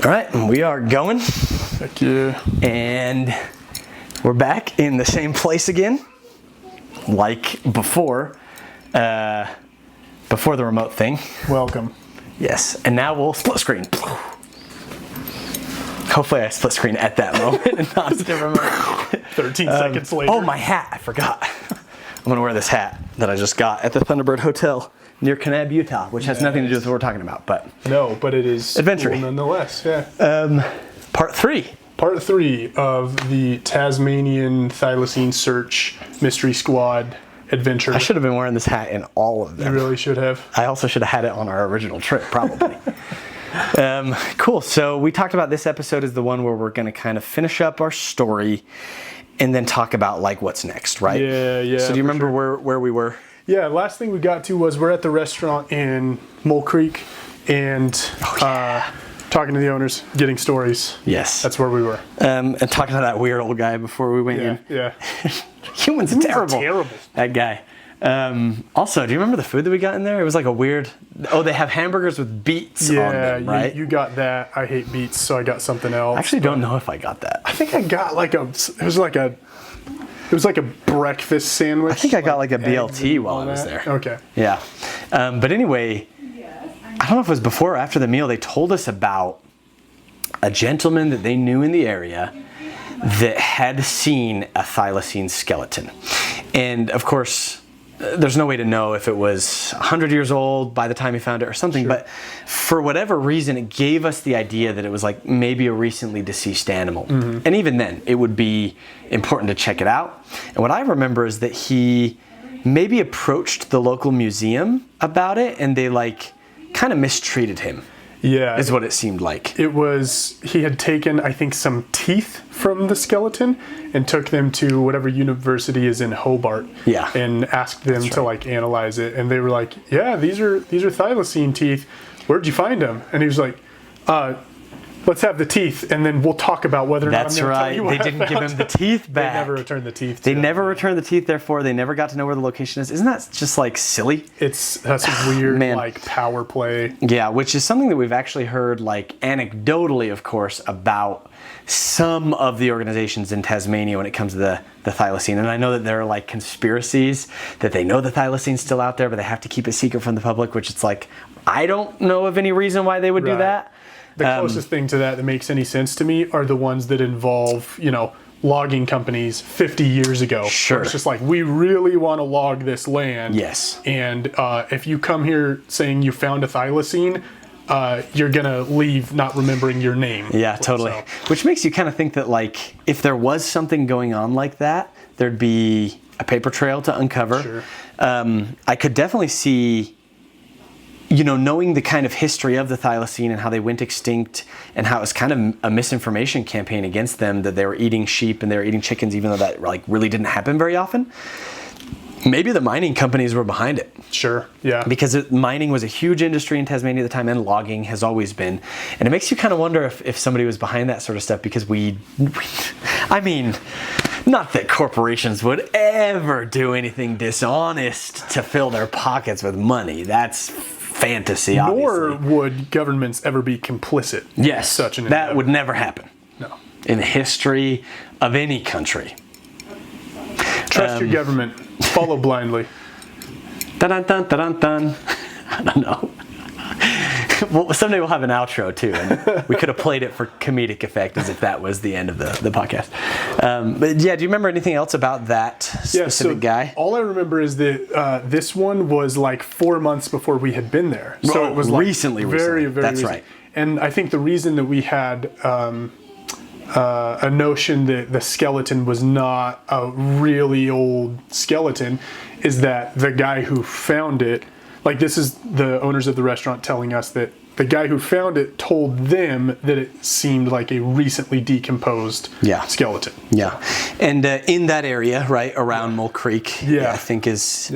All right, we are going. Heck yeah. And we're back in the same place again, like before the remote thing. Welcome. Yes, and now we'll split screen. Hopefully I split screen at that moment and not the remote. 13 seconds later. Oh, my hat, I forgot. I'm gonna wear this hat that I just got at the Thunderbird Hotel near Kanab, Utah, which has nothing to do with what we're talking about, but no, but it is adventure cool nonetheless. Yeah. Part 3. Part 3 of the Tasmanian Thylacine Search Mystery Squad adventure. I should have been wearing this hat in all of them. You really should have. I also should have had it on our original trip, probably. Cool. So we talked about this episode as the one where we're going to kind of finish up our story and then talk about like what's next, right? Yeah. So do you remember where we were? Yeah, last thing we got to was we're at the restaurant in Mole Creek and talking to the owners, getting stories. Yes. That's where we were. And talking to that weird old guy before we went in. Yeah. Humans are terrible. Terrible. That guy. Also, do you remember the food that we got in there? It was like a weird... Oh, they have hamburgers with beets on them, right? You got that. I hate beets, so I got something else. I actually don't know if I got that. I think I got it was like a breakfast sandwich. I think I got like a BLT while I was there. Okay. Yeah. But anyway, I don't know if it was before or after the meal, they told us about a gentleman that they knew in the area that had seen a thylacine skeleton. And of course, there's no way to know if it was 100 years old by the time he found it or something, but for whatever reason, it gave us the idea that it was like maybe a recently deceased animal. Mm-hmm. And even then, it would be important to check it out. And what I remember is that he maybe approached the local museum about it and they like kind of mistreated him. Yeah. Is what it seemed like. He had taken, I think, some teeth from the skeleton and took them to whatever university is in Hobart. Yeah. And asked them to like analyze it. And they were like, yeah, these are thylacine teeth. Where'd you find them? And he was like, let's have the teeth and then we'll talk about whether or not I'm going to tell you what They didn't give him the teeth back. They never returned the teeth. They never returned the teeth, therefore they never got to know where the location is. Isn't that just like silly? That's weird, like power play. Yeah, which is something that we've actually heard like anecdotally, of course, about some of the organizations in Tasmania when it comes to the thylacine. And I know that there are like conspiracies that they know the thylacine's still out there, but they have to keep it secret from the public, which it's like, I don't know of any reason why they would do that. The closest thing to that makes any sense to me are the ones that involve, logging companies 50 years ago. Sure. It's just like, we really want to log this land. Yes. And if you come here saying you found a thylacine, you're going to leave not remembering your name. Yeah, totally. So. Which makes you kind of think that, like, if there was something going on like that, there'd be a paper trail to uncover. Sure. I could definitely see... knowing the kind of history of the thylacine and how they went extinct and how it was kind of a misinformation campaign against them, that they were eating sheep and they were eating chickens, even though that like really didn't happen very often. Maybe the mining companies were behind it. Sure, yeah. Because mining was a huge industry in Tasmania at the time, and logging has always been. And it makes you kind of wonder if somebody was behind that sort of stuff, because I mean, not that corporations would ever do anything dishonest to fill their pockets with money. That's fantasy, obviously. Nor would governments ever be complicit. Yes, in such an that endeavor. would never happen. No. In the history of any country. Trust your government. Follow blindly. Dun dun dun dun dun. I don't know. Well, someday we'll have an outro too, and we could have played it for comedic effect as if that was the end of the podcast. But yeah, do you remember anything else about that specific guy? All I remember is that this one was like 4 months before we had been there, so it was like recently. Very That's recent. right. And I think the reason that we had a notion that the skeleton was not a really old skeleton is that the guy who found it. Like, this is the owners of the restaurant telling us that the guy who found it told them that it seemed like a recently decomposed skeleton. Yeah. And in that area, right, around Mole Creek, I think is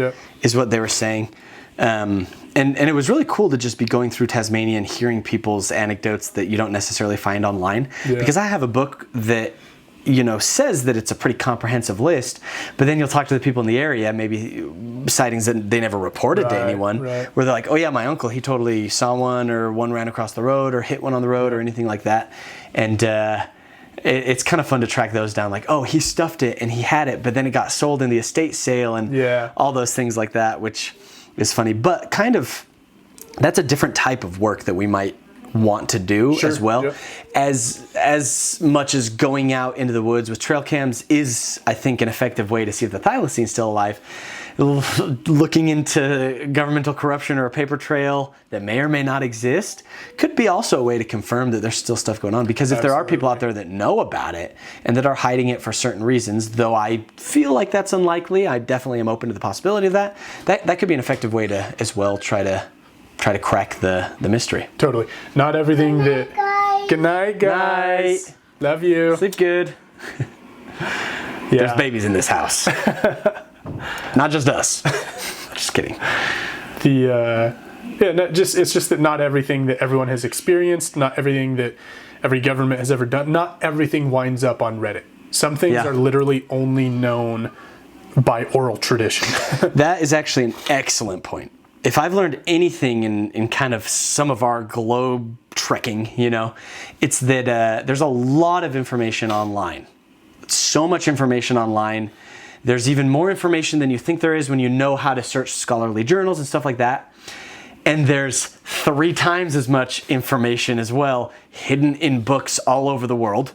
what they were saying. And it was really cool to just be going through Tasmania and hearing people's anecdotes that you don't necessarily find online. Yeah. Because I have a book that says that it's a pretty comprehensive list, but then you'll talk to the people in the area, maybe sightings that they never reported to anyone, where they're like, oh yeah, my uncle, he totally saw one, or one ran across the road, or hit one on the road, or anything like that. And it's kind of fun to track those down, like, oh, he stuffed it and he had it, but then it got sold in the estate sale, and all those things like that, which is funny. But kind of, that's a different type of work that we might want to do as well. As much as going out into the woods with trail cams is, I think, an effective way to see if the thylacine's still alive. Looking into governmental corruption or a paper trail that may or may not exist could be also a way to confirm that there's still stuff going on. Because if there are people out there that know about it and that are hiding it for certain reasons, though I feel like that's unlikely, I definitely am open to the possibility of that. That could be an effective way to as well try to crack the mystery. Totally. Not everything that... Good night, guys. Night. Love you. Sleep good. There's babies in this house. Not just us. Just kidding. It's just that not everything that everyone has experienced, not everything that every government has ever done, not everything winds up on Reddit. Some things are literally only known by oral tradition. That is actually an excellent point. If I've learned anything in kind of some of our globe trekking, it's that there's a lot of information online. So much information online. There's even more information than you think there is when you know how to search scholarly journals and stuff like that. And there's 3 times as much information as well hidden in books all over the world.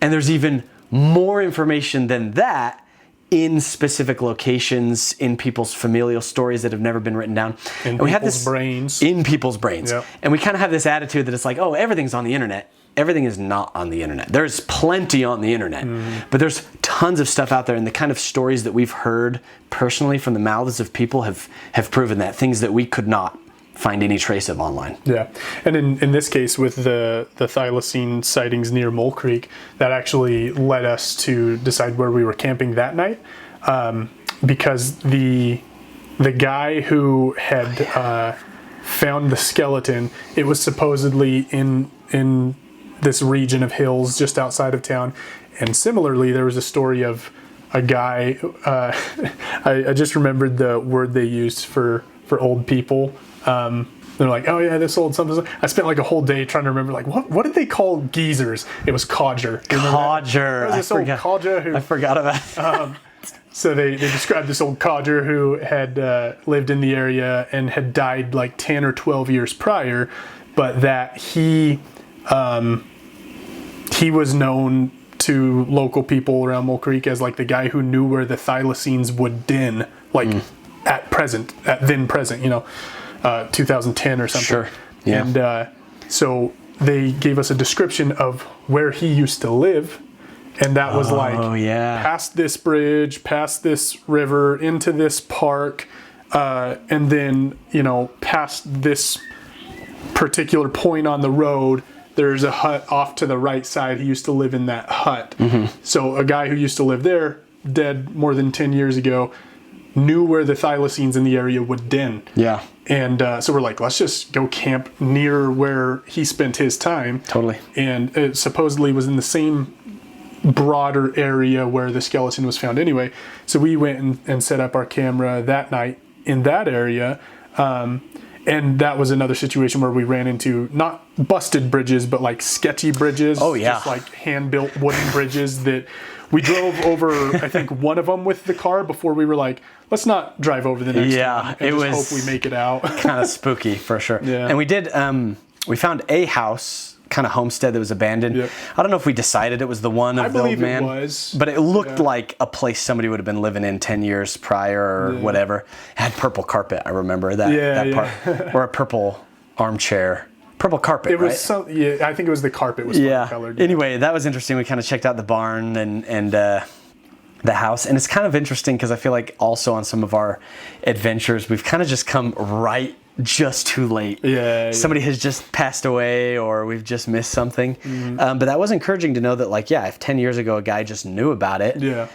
And there's even more information than that in specific locations, in people's familial stories that have never been written down. In people's brains. In people's brains. Yep. And we kind of have this attitude that it's like, oh, everything's on the internet. Everything is not on the internet. There's plenty on the internet, but there's tons of stuff out there, and the kind of stories that we've heard personally from the mouths of people have proven that, things that we could not find any trace of online. Yeah, and in this case with the thylacine sightings near Mole Creek, that actually led us to decide where we were camping that night, because the guy who had found the skeleton, it was supposedly in this region of hills just outside of town. And similarly, there was a story of a guy, I just remembered the word they used for old people. They're like, oh yeah, this old something. I spent like a whole day trying to remember, like, what did they call geezers? It was codger. Codger. This old codger who... I forgot about it. So they described this old codger who had lived in the area and had died like 10 or 12 years prior, but that he was known to local people around Mole Creek as like the guy who knew where the thylacines would den, like at then present, 2010 or something. Sure. Yeah. And so they gave us a description of where he used to live. And that was past this bridge, past this river, into this park, and then, past this particular point on the road, there's a hut off to the right side. He used to live in that hut. So a guy who used to live there, dead more than 10 years ago, knew where the thylacines in the area would den. Yeah. And so we're like, let's just go camp near where he spent his time. Totally. And it supposedly was in the same broader area where the skeleton was found anyway. So we went and set up our camera that night in that area. And that was another situation where we ran into not busted bridges, but like sketchy bridges. Oh, yeah. Just like hand-built wooden bridges that we drove over, I think, one of them with the car before we were like, let's not drive over the next one. And just hope we make it out. Kind of spooky for sure. Yeah. And we did, we found a house, kind of homestead that was abandoned. Yep. I don't know if we decided it was the one of the old man. I believe it was. But it looked like a place somebody would have been living in 10 years prior or whatever. It had purple carpet, I remember that part. Or a purple armchair. Purple carpet, it was I think it was the carpet was colored. Anyway, that was interesting. We kind of checked out the barn and the house. And it's kind of interesting because I feel like also on some of our adventures, we've kind of just come just too late. Somebody has just passed away or we've just missed something. But that was encouraging to know that, like, if 10 years ago a guy just knew about it,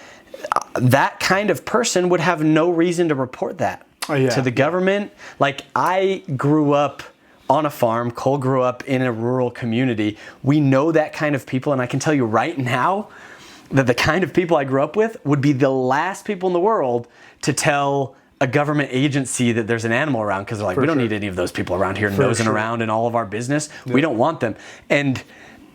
that kind of person would have no reason to report that to the government. Like, I grew up on a farm. Cole grew up in a rural community. We know that kind of people, and I can tell you right now, that the kind of people I grew up with would be the last people in the world to tell a government agency that there's an animal around, because they're like, we don't need any of those people around here nosing around in all of our business. Yeah. We don't want them. And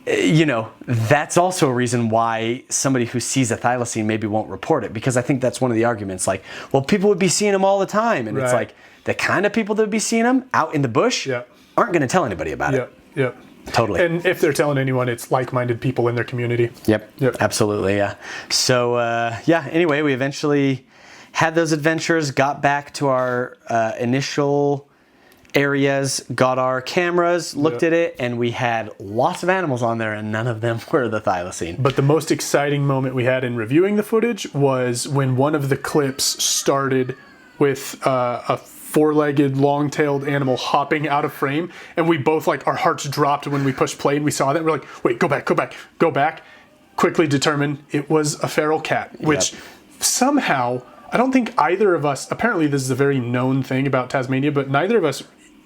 that's also a reason why somebody who sees a thylacine maybe won't report it, because I think that's one of the arguments. Like, well, people would be seeing them all the time. And it's like, the kind of people that would be seeing them out in the bush aren't going to tell anybody about it. Yep. Totally. And if they're telling anyone, it's like-minded people in their community. Yep. Absolutely. Yeah. So, anyway, we eventually had those adventures, got back to our initial areas, got our cameras, looked at it, and we had lots of animals on there, and none of them were the thylacine. But the most exciting moment we had in reviewing the footage was when one of the clips started with a four-legged, long-tailed animal hopping out of frame, and we both, like, our hearts dropped when we pushed play and we saw that. We're like, wait, go back. Quickly determined it was a feral cat, which somehow, I don't think either of us, apparently this is a very known thing about Tasmania, but neither of us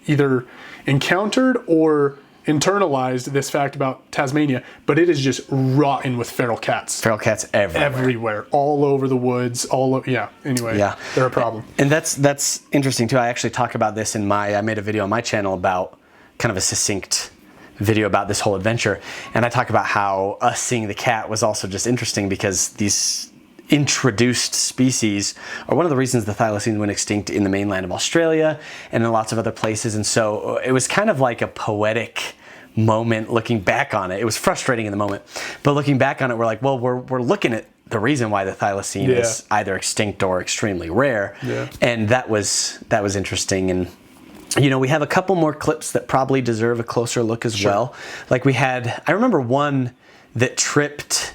either encountered or internalized this fact about Tasmania, but it is just rotten with feral cats. Feral cats everywhere. All over the woods, anyway, they're a problem. And that's interesting too. I actually talk about this I made a video on my channel about kind of a succinct video about this whole adventure, and I talk about how us seeing the cat was also just interesting, because these introduced species are one of the reasons the thylacines went extinct in the mainland of Australia and in lots of other places. And so it was kind of like a poetic moment looking back on it. It was frustrating in the moment, but looking back on it, we're like, well, we're looking at the reason why the thylacine is either extinct or extremely rare. And that was interesting. And we have a couple more clips that probably deserve a closer look as well. Like I remember one that tripped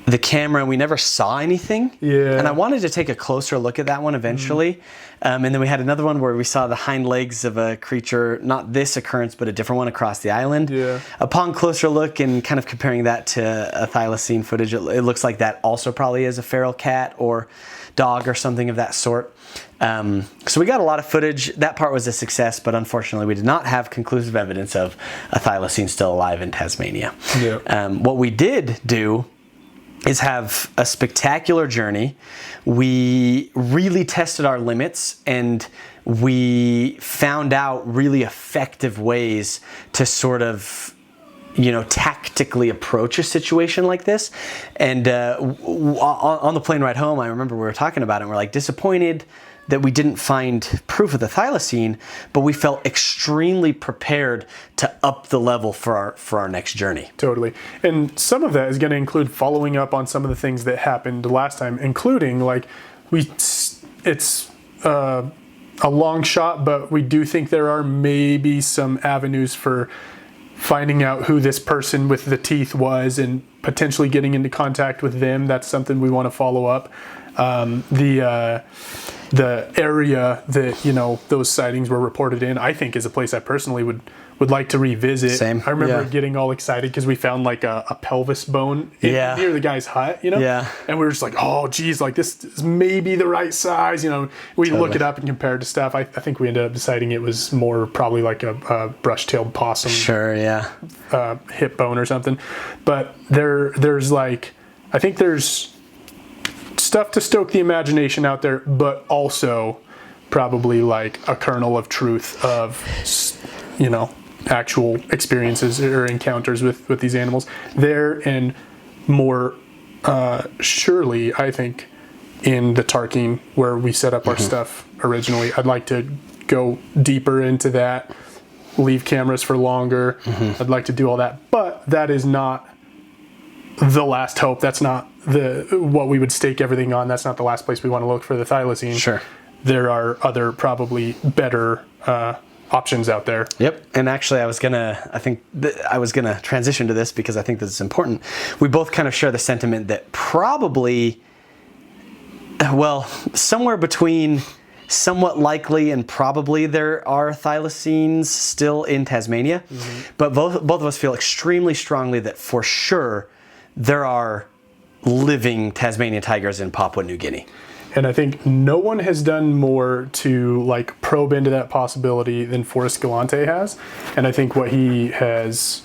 the camera and we never saw anything. And I wanted to take a closer look at that one eventually. And then we had another one where we saw the hind legs of a creature, not this occurrence, but a different one across the island. Upon closer look and kind of comparing that to a thylacine footage, it looks like that also probably is a feral cat or dog or something of that sort. So we got a lot of footage. That part was a success, but unfortunately we did not have conclusive evidence of a thylacine still alive in Tasmania. What we did do is have a spectacular journey. We really tested our limits, and we found out really effective ways to sort of tactically approach a situation like this. And on the plane ride home, I remember we were talking about it, and we're like disappointed that we didn't find proof of the thylacine, but we felt extremely prepared to up the level for our next journey. Totally. And some of that is going to include following up on some of the things that happened last time, including it's a long shot, but we do think there are maybe some avenues for finding out who this person with the teeth was and potentially getting into contact with them. That's something we want to follow up. The area that those sightings were reported in, I think, is a place I personally would like to revisit. Same. I remember getting all excited because we found like a pelvis bone near the guy's hut, and we were just like, oh geez, like this is maybe the right size. We looked it up and compared to stuff. I think we ended up deciding it was more probably like a brush-tailed possum. Hip bone or something. But there's stuff to stoke the imagination out there, but also probably like a kernel of truth of actual experiences or encounters with these animals there, and more surely I think in the Tarkine where we set up our stuff originally. I'd like to go deeper into that, leave cameras for longer. I'd like to do all that, but that is not the last hope. That's not what we would stake everything on. That's not the last place we want to look for the thylacine. There are other probably better options out there. And actually I was gonna transition to this because I think this is important. We both kind of share the sentiment that probably, somewhere between somewhat likely and probably there are thylacines still in Tasmania, but both of us feel extremely strongly that for sure there are living Tasmanian tigers in Papua New Guinea. And I think no one has done more to probe into that possibility than Forrest Galante has. And I think what he has,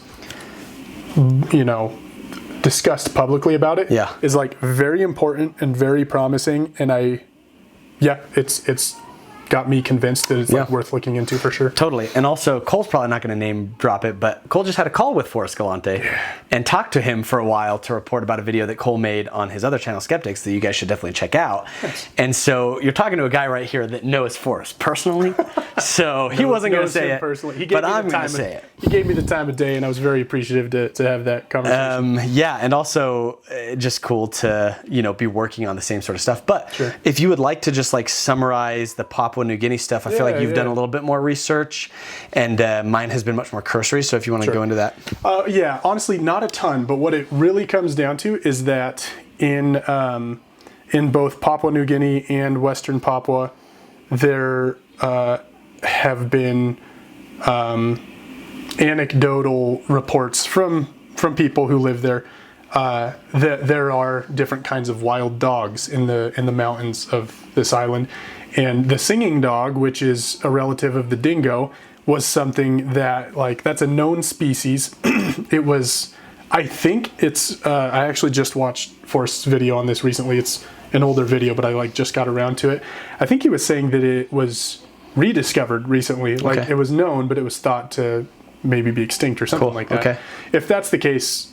discussed publicly about it Yeah. is like very important and very promising. And it's got me convinced that it's like worth looking into for sure. Totally. And also, Cole's probably not going to name drop it, but Cole just had a call with Forrest Galante and talked to him for a while to report about a video that Cole made on his other channel, Skeptics, that you guys should definitely check out. And so you're talking to a guy right here that knows Forrest personally. So he wasn't going to say it, personally. but I'm going to say it. He gave me the time of day, and I was very appreciative to have that conversation. Yeah, and also just cool to be working on the same sort of stuff. But if you would like to just like summarize the Papua New Guinea stuff, I feel like you've done a little bit more research, and mine has been much more cursory. So if you want to go into that, yeah, honestly, not a ton. But what it really comes down to is that in both Papua New Guinea and Western Papua, there have been anecdotal reports from people who live there that there are different kinds of wild dogs in the mountains of this island, and the singing dog, which is a relative of the dingo, was something that that's a known species. It was, I think it's I actually just watched Forrest's video on this recently. It's an older video, but I just got around to it. I think he was saying that it was rediscovered recently. It was known, but it was thought to maybe be extinct or something like that. Okay. If that's the case,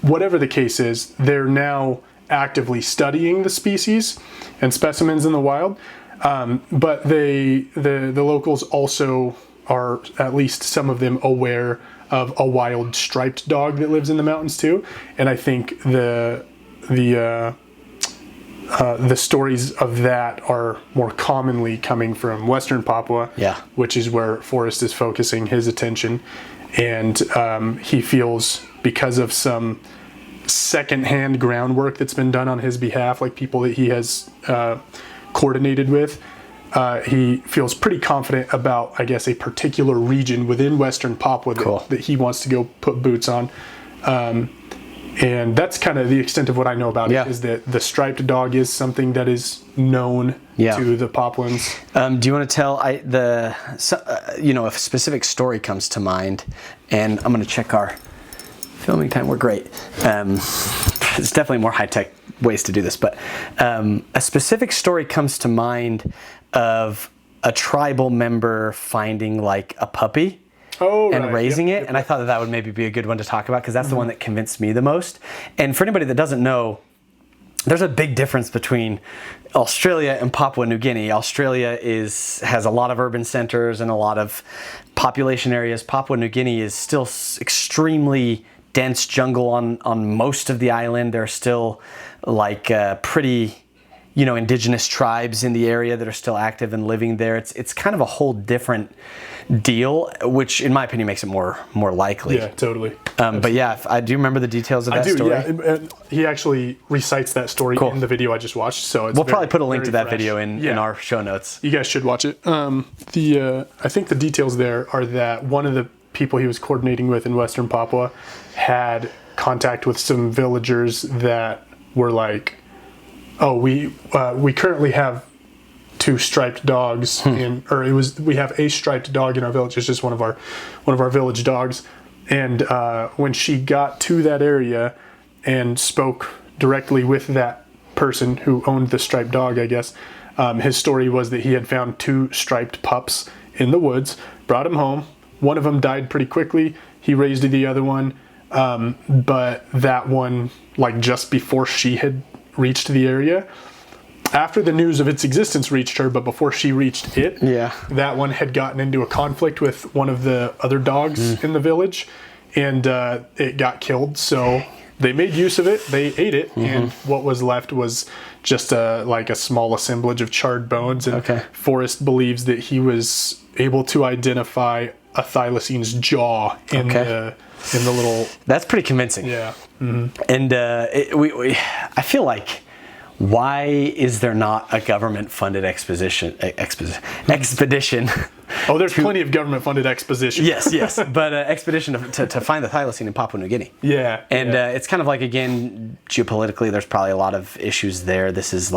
whatever the case is, they're now actively studying the species and specimens in the wild. But the locals also are, at least some of them, aware of a wild striped dog that lives in the mountains too. And I think the stories of that are more commonly coming from Western Papua, which is where Forrest is focusing his attention. And he feels, because of some secondhand groundwork that's been done on his behalf, like people that he has coordinated with, he feels pretty confident about, I guess, a particular region within Western Papua that he wants to go put boots on. And that's kind of the extent of what I know about it, is that the striped dog is something that is known to the Papuans. Do you want to tell a specific story comes to mind, and I'm going to check our filming time. We're great. It's definitely more high-tech ways to do this, but a specific story comes to mind of a tribal member finding like a puppy. And raising it. And I thought that would maybe be a good one to talk about, because that's the one that convinced me the most. And for anybody that doesn't know, there's a big difference between Australia and Papua New Guinea. Australia has a lot of urban centers and a lot of population areas. Papua New Guinea is still extremely dense jungle on most of the island. There are still pretty indigenous tribes in the area that are still active and living there. It's kind of a whole different deal, which in my opinion makes it more likely. Yeah, totally. But yeah, I do remember the details of that story. Yeah. He actually recites that story in the video I just watched. So we'll probably put a link to that video in our show notes. You guys should watch it. I think the details there are that one of the people he was coordinating with in Western Papua had contact with some villagers that were like, we currently have 2 striped dogs we have a striped dog in our village. It's just one of our village dogs. And when she got to that area and spoke directly with that person who owned the striped dog, I guess, his story was that he had found 2 striped pups in the woods, brought them home. One of them died pretty quickly. He raised the other one, but that one, just before she had reached the area, after the news of its existence reached her, but before she reached it, that one had gotten into a conflict with one of the other dogs in the village, and it got killed. So they made use of it, they ate it, and what was left was just a small assemblage of charred bones. And Forrest believes that he was able to identify a Thylacine's jaw in the little... That's pretty convincing. Yeah. Mm-hmm. And I feel like, why is there not a government-funded expedition? Oh, there's plenty of government-funded exposition. Yes, but expedition to find the thylacine in Papua New Guinea. Yeah. And it's kind of again, geopolitically, there's probably a lot of issues there. This is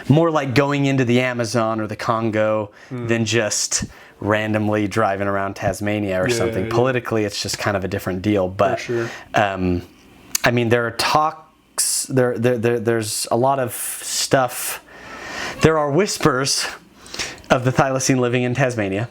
more like going into the Amazon or the Congo than just randomly driving around Tasmania or something. Politically, it's just kind of a different deal. But for sure. I mean, there are talks, there's a lot of stuff. There are whispers of the thylacine living in Tasmania,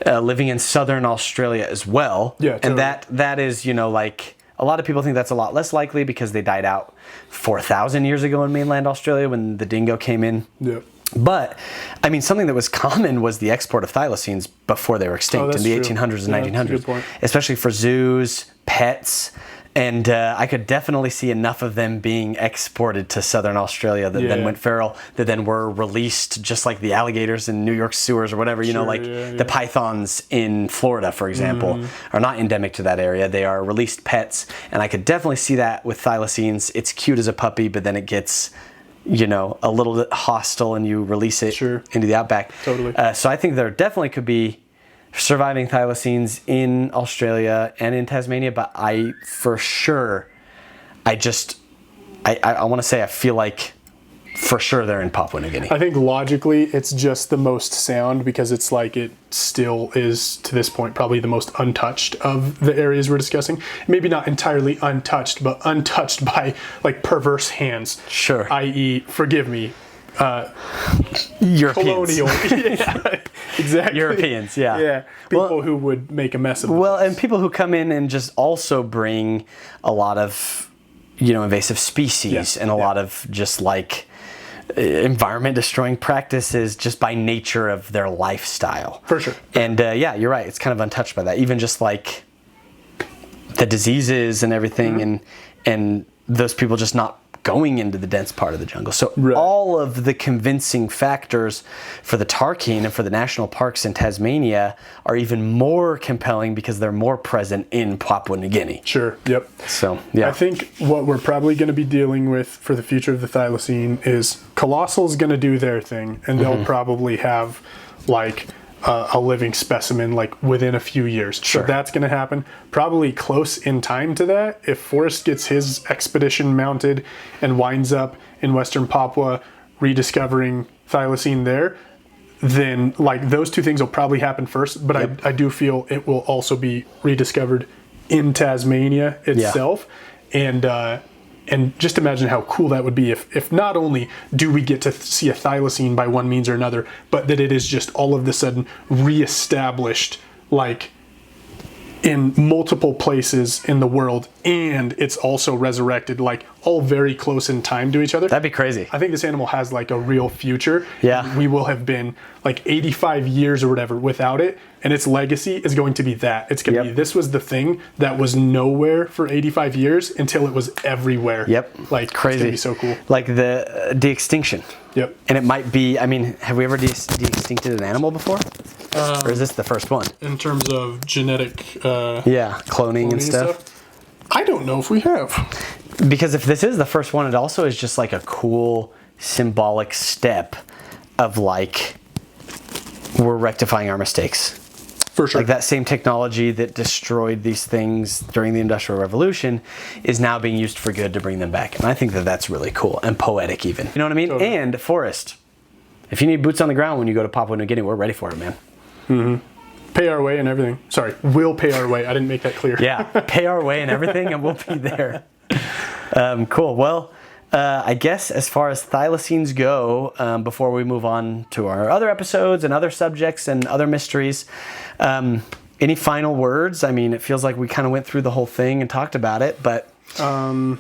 living in southern Australia as well. Yeah, totally. And that is, like, a lot of people think that's a lot less likely because they died out 4,000 years ago in mainland Australia when the dingo came in. Yeah. But, I mean, something that was common was the export of thylacines before they were extinct in the 1800s and 1900s. That's a good point. Especially for zoos, pets, and I could definitely see enough of them being exported to southern Australia that then went feral, that then were released just like the alligators in New York sewers or whatever. The pythons in Florida, for example, are not endemic to that area. They are released pets, and I could definitely see that with thylacines. It's cute as a puppy, but then it gets a little bit hostile and you release it into the outback. Totally. So I think there definitely could be surviving thylacines in Australia and in Tasmania, but I want to say I feel like for sure they're in Papua New Guinea. I think logically it's just the most sound because it's like it still is to this point probably the most untouched of the areas we're discussing. Maybe not entirely untouched, but untouched by like perverse hands. Sure. I.e., forgive me, Europeans. colonial. Yeah, exactly. Europeans, yeah. Yeah. People who would make a mess of it. Well, and people who come in and just also bring a lot of, invasive species and a lot of just like environment destroying practices just by nature of their lifestyle. For sure. And you're right. It's kind of untouched by that. Even just like the diseases and everything and those people just not going into the dense part of the jungle. So all of the convincing factors for the Tarkine and for the national parks in Tasmania are even more compelling because they're more present in Papua New Guinea. Sure, yep. So, yeah. I think what we're probably going to be dealing with for the future of the thylacine is Colossal's going to do their thing, and they'll probably have like a living specimen like within a few years. Sure. So that's going to happen. Probably close in time to that. If Forrest gets his expedition mounted and winds up in Western Papua rediscovering thylacine there, then like those two things will probably happen first. But I do feel it will also be rediscovered in Tasmania itself. And just imagine how cool that would be if not only do we get to see a thylacine by one means or another, but that it is just all of a sudden reestablished like in multiple places in the world, and it's also resurrected, like all very close in time to each other. That'd be crazy. I think this animal has like a real future. Yeah. We will have been like 85 years or whatever without it, and its legacy is going to be that. It's going to be, this was the thing that was nowhere for 85 years until it was everywhere. Yep. Like, crazy. It's going to be so cool. Like the de-extinction. Yep. And it might be, I mean, have we ever de-extincted an animal before? Or is this the first one? In terms of genetic cloning and stuff. I don't know if we have. Because if this is the first one, it also is just like a cool symbolic step of like, we're rectifying our mistakes. For sure. Like that same technology that destroyed these things during the Industrial Revolution is now being used for good to bring them back. And I think that that's really cool and poetic even. You know what I mean? Totally. And Forrest, if you need boots on the ground when you go to Papua New Guinea, we're ready for it, man. Mm-hmm. Pay our way and everything. Sorry, we'll pay our way. I didn't make that clear. Yeah, pay our way and everything, and we'll be there. Cool. Well, I guess as far as thylacines go, before we move on to our other episodes and other subjects and other mysteries, any final words? I mean, it feels like we kind of went through the whole thing and talked about it, but... I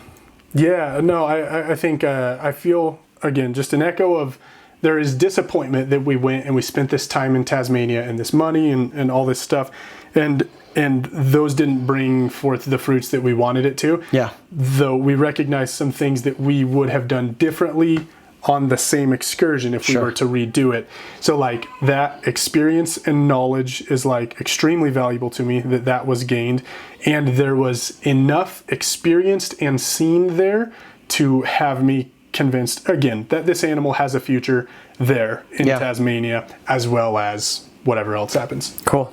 think I feel, again, just an echo of there is disappointment that we went and we spent this time in Tasmania and this money and all this stuff, and those didn't bring forth the fruits that we wanted it to. Yeah. Though we recognize some things that we would have done differently on the same excursion if we were to redo it. So like that experience and knowledge is like extremely valuable to me, that was gained, and there was enough experienced and seen there to have me convinced again that this animal has a future there in Tasmania, as well as whatever else happens. Cool.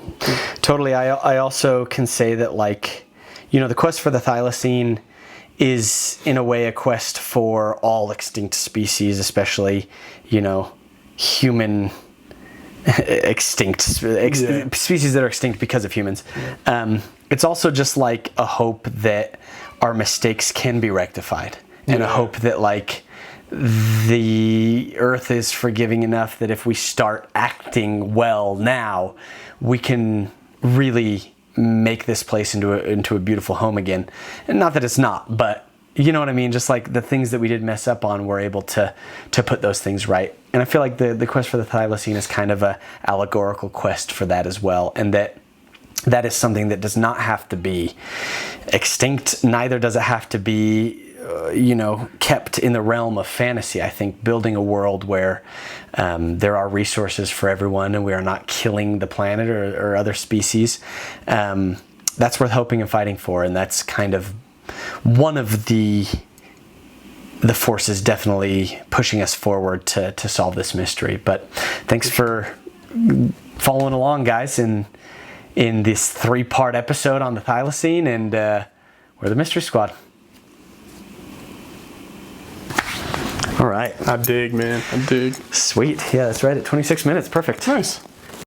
Totally. I also can say that, like, you know, the quest for the thylacine is in a way a quest for all extinct species, especially, you know, human extinct species that are extinct because of humans. it's also just like a hope that our mistakes can be rectified, and a hope that like the earth is forgiving enough that if we start acting well now, we can really make this place into a beautiful home again. And not that it's not, but you know what I mean? Just like the things that we did mess up on, we're able to put those things right. And I feel like the quest for the Thylacine is kind of a allegorical quest for that as well. And that is something that does not have to be extinct. Neither does it have to be, kept in the realm of fantasy. I think building a world where there are resources for everyone and we are not killing the planet or other species, that's worth hoping and fighting for. And that's kind of one of the forces definitely pushing us forward to solve this mystery. But thanks for following along, guys, in this 3-part episode on the Thylacine, and we're the Mystery Squad. All right. I dig, man. I dig. Sweet. Yeah, that's right at 26 minutes. Perfect. Nice.